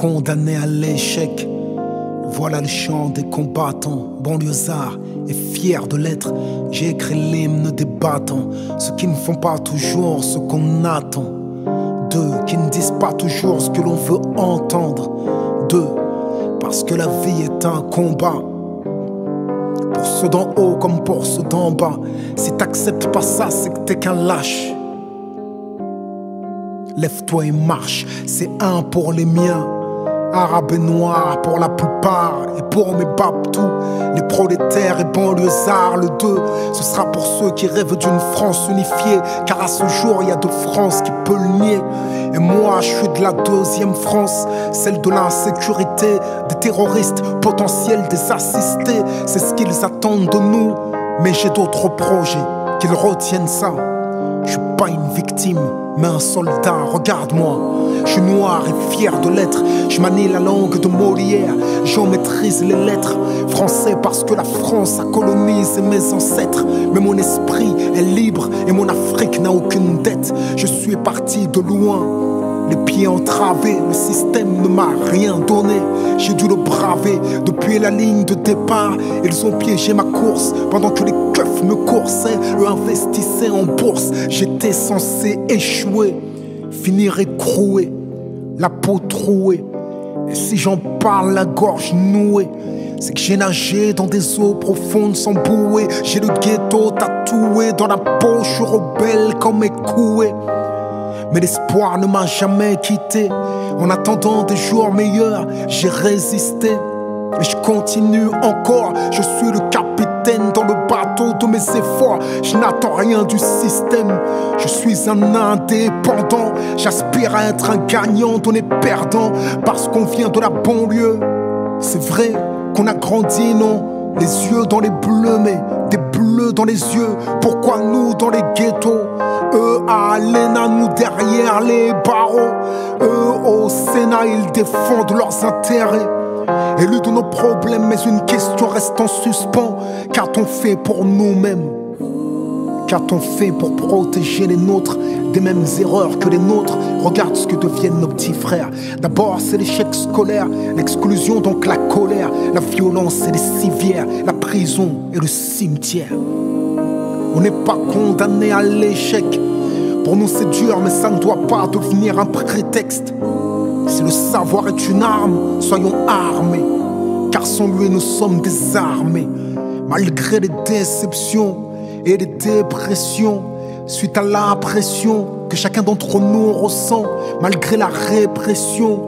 condamné à l'échec. Voilà le chant des combattants, banlieusards et fiers de l'être. J'ai écrit l'hymne des battants, ceux qui ne font pas toujours ce qu'on attend. D'eux qui ne disent pas toujours ce que l'on veut entendre. D'eux, parce que la vie est un combat. Pour ceux d'en haut comme pour ceux d'en bas. Si t'acceptes pas ça, c'est que t'es qu'un lâche. Lève-toi et marche, c'est un pour les miens. Arabes et noirs pour la plupart. Et pour mes babtous, les prolétaires et banlieusards. Le 2, ce sera pour ceux qui rêvent d'une France unifiée. Car à ce jour, il y a deux France qui peut le nier. Et moi, je suis de la deuxième France, celle de l'insécurité, des terroristes potentiels, des assistés. C'est ce qu'ils attendent de nous. Mais j'ai d'autres projets, qu'ils retiennent ça. Je suis pas une victime, mais un soldat, regarde-moi. Je suis noir et fier de l'être. Je manie la langue de Molière, j'en maîtrise les lettres. Français parce que la France a colonisé mes ancêtres. Mais mon esprit est libre et mon Afrique n'a aucune dette. Je suis parti de loin, les pieds entravés, le système ne m'a rien donné. J'ai dû le braver depuis la ligne de départ. Ils ont piégé ma course pendant que les keufs me coursaient, eux investissaient en bourse. J'étais censé échouer, finir écroué, la peau trouée. Et si j'en parle la gorge nouée, c'est que j'ai nagé dans des eaux profondes sans bouée. J'ai le ghetto tatoué dans la peau, je suis rebelle comme écoué. Mais l'espoir ne m'a jamais quitté. En attendant des jours meilleurs, j'ai résisté. Et je continue encore, je suis le capitaine dans le bateau de mes efforts. Je n'attends rien du système, je suis un indépendant. J'aspire à être un gagnant, on est perdant parce qu'on vient de la banlieue. C'est vrai qu'on a grandi, non? Les yeux dans les bleus, mais des bleus dans les yeux. Pourquoi nous dans les ghettos? Eux à l'ENA, nous derrière les barreaux. Eux au Sénat, ils défendent leurs intérêts. Élus de nos problèmes, mais une question reste en suspens. Qu'a-t-on fait pour nous-mêmes? Qu'a-t-on fait pour protéger les nôtres des mêmes erreurs que les nôtres? Regarde ce que deviennent nos petits frères. D'abord c'est l'échec scolaire, l'exclusion donc la colère, la violence et les civières, la prison et le cimetière. On n'est pas condamné à l'échec. Pour nous c'est dur mais ça ne doit pas devenir un prétexte. Si le savoir est une arme, soyons armés. Car sans lui nous sommes désarmés. Malgré les déceptions et les dépressions, suite à la pression que chacun d'entre nous ressent, malgré la répression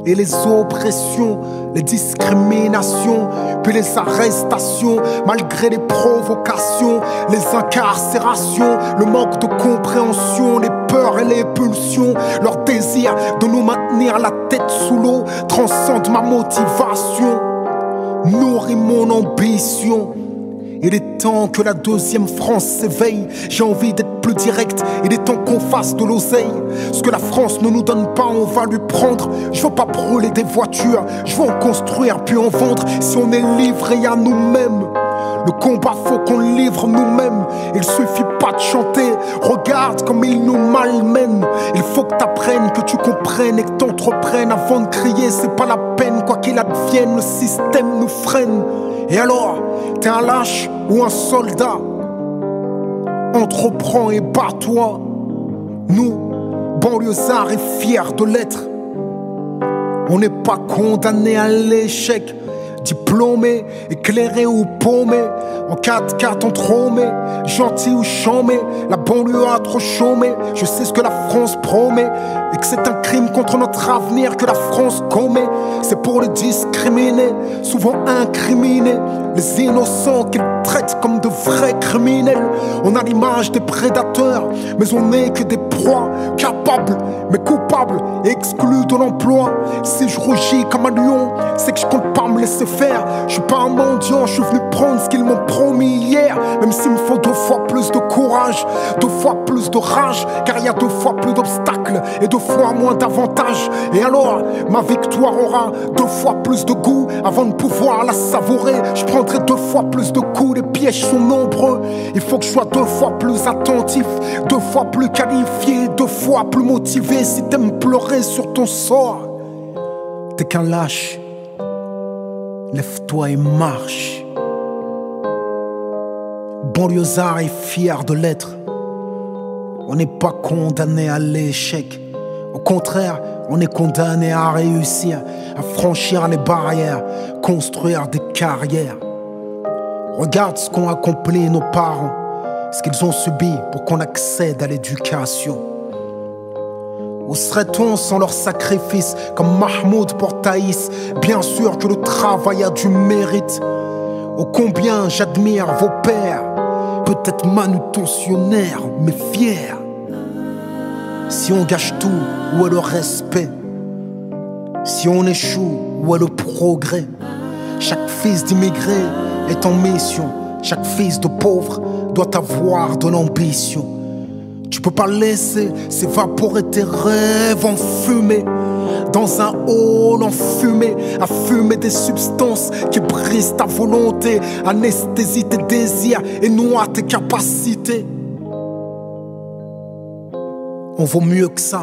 et les oppressions, les discriminations, puis les arrestations, malgré les provocations, les incarcérations, le manque de compréhension, les peurs et les pulsions, leur désir de nous maintenir la tête sous l'eau transcende ma motivation, nourrit mon ambition. Il est temps que la deuxième France s'éveille. J'ai envie d'être plus direct. Il est temps qu'on fasse de l'oseille. Ce que la France ne nous donne pas, on va lui prendre. Je veux pas brûler des voitures, je veux en construire puis en vendre. Si on est livré à nous-mêmes, le combat faut qu'on le livre nous-mêmes. Il suffit pas de chanter, regarde comme ils nous malmènent. Il faut que t'apprennes, que tu comprennes et que t'entreprennes. Avant de crier, c'est pas la peine. Quoi qu'il advienne, le système nous freine. Et alors, t'es un lâche ou un soldat? Entreprends et bats-toi. Nous, banlieusards et fiers de l'être, on n'est pas condamné à l'échec. Diplômé, éclairé ou paumé, en 4x4 entrômé, gentil ou chômé, la banlieue a trop chômé. Je sais ce que la France promet et que c'est un crime contre notre avenir que la France commet. C'est pour les discriminer, souvent incriminés, les innocents qu'ils traitent comme de vrais criminels. On a l'image des prédateurs, mais on n'est que des proies, capables mais coupables et exclus de l'emploi. Si je rougis comme un lion, c'est que je compte pas me laisser faire. Je suis pas un mendiant, je suis venu prendre ce qu'ils m'ont promis hier. Même s'il me faut 2 fois plus de courage, 2 fois plus de rage, car il y a 2 fois plus d'obstacles et 2 fois moins d'avantages. Et alors, ma victoire aura 2 fois plus de goût. Avant de pouvoir la savourer, je prendrai 2 fois plus de coups. Les pièges sont nombreux, il faut que je sois 2 fois plus attentif, 2 fois plus qualifié, 2 fois plus motivé. Si t'aimes pleurer sur ton sort, T'es qu'un lâche, lève-toi et marche. Banlieusard est fier de l'être. On n'est pas condamné à l'échec. Au contraire, on est condamné à réussir, à franchir les barrières, construire des carrières. Regarde ce qu'ont accompli nos parents, ce qu'ils ont subi pour qu'on accède à l'éducation. Où serait-on sans leur sacrifice, comme Mahmoud pour Thaïs? Bien sûr que le travail a du mérite. Ô combien j'admire vos pères, peut-être manutentionnaires, mais fiers. Si on gâche tout, où est le respect? Si on échoue, où est le progrès? Chaque fils d'immigré est en mission. Chaque fils de pauvre doit avoir de l'ambition. Tu peux pas laisser s'évaporer tes rêves en fumée, dans un hall enfumé, à fumer des substances qui brisent ta volonté, anesthésient tes désirs et noient tes capacités. On vaut mieux que ça.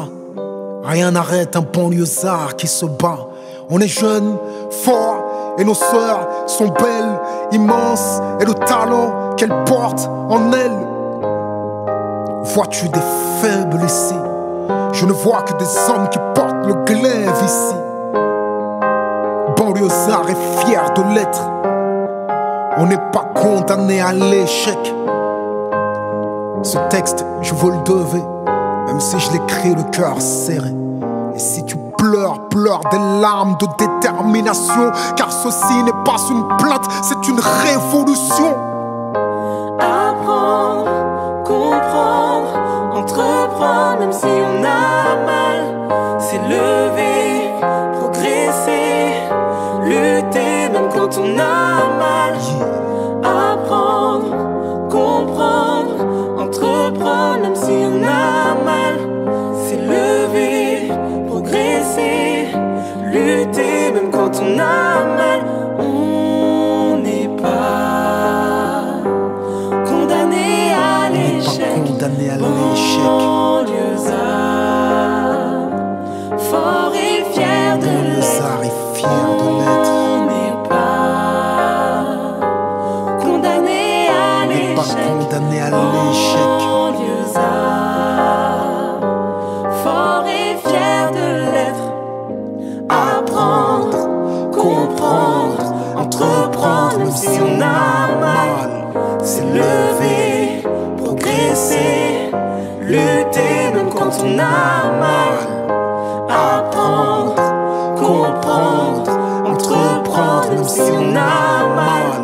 Rien n'arrête un banlieusard qui se bat. On est jeunes, forts, et nos sœurs sont belles, immenses, et le talent qu'elles portent en elles. Vois-tu des faibles ici? Je ne vois que des hommes qui portent le glaive ici. Banlieusard est fier de l'être. On n'est pas condamné à l'échec. Ce texte, je vous le devais, même si je l'écris le cœur serré. Et si tu pleures, pleure des larmes de détermination, car ceci n'est pas une plainte, c'est une révolution. Apprendre, comprendre, entreprendre, même si on a mal, s'élever, progresser, lutter, même quand on a mal. Apprendre, comprendre, entreprendre, même si on a mal, s'élever, progresser, lutter, même quand on a mal. On n'est pas condamné à l'échec. Condamné à l'échec. Banlieusard, fort et fier de l'être. est fier de l'être. On n'est pas condamné à l'échec. Pas condamné à l'échec. Banlieusard, fort et fier de l'être. Apprendre, comprendre, entreprendre, même si on a mal, s'élever, progresser, lutter, même quand on a mal. Apprendre, comprendre, entreprendre, même si on a mal,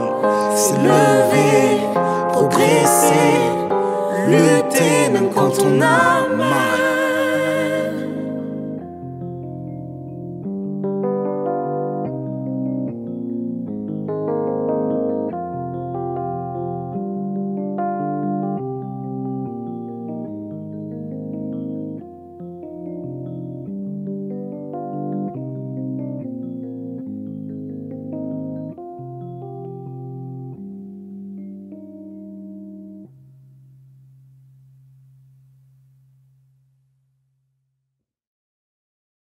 s'élever, progresser, lutter, même quand on a mal.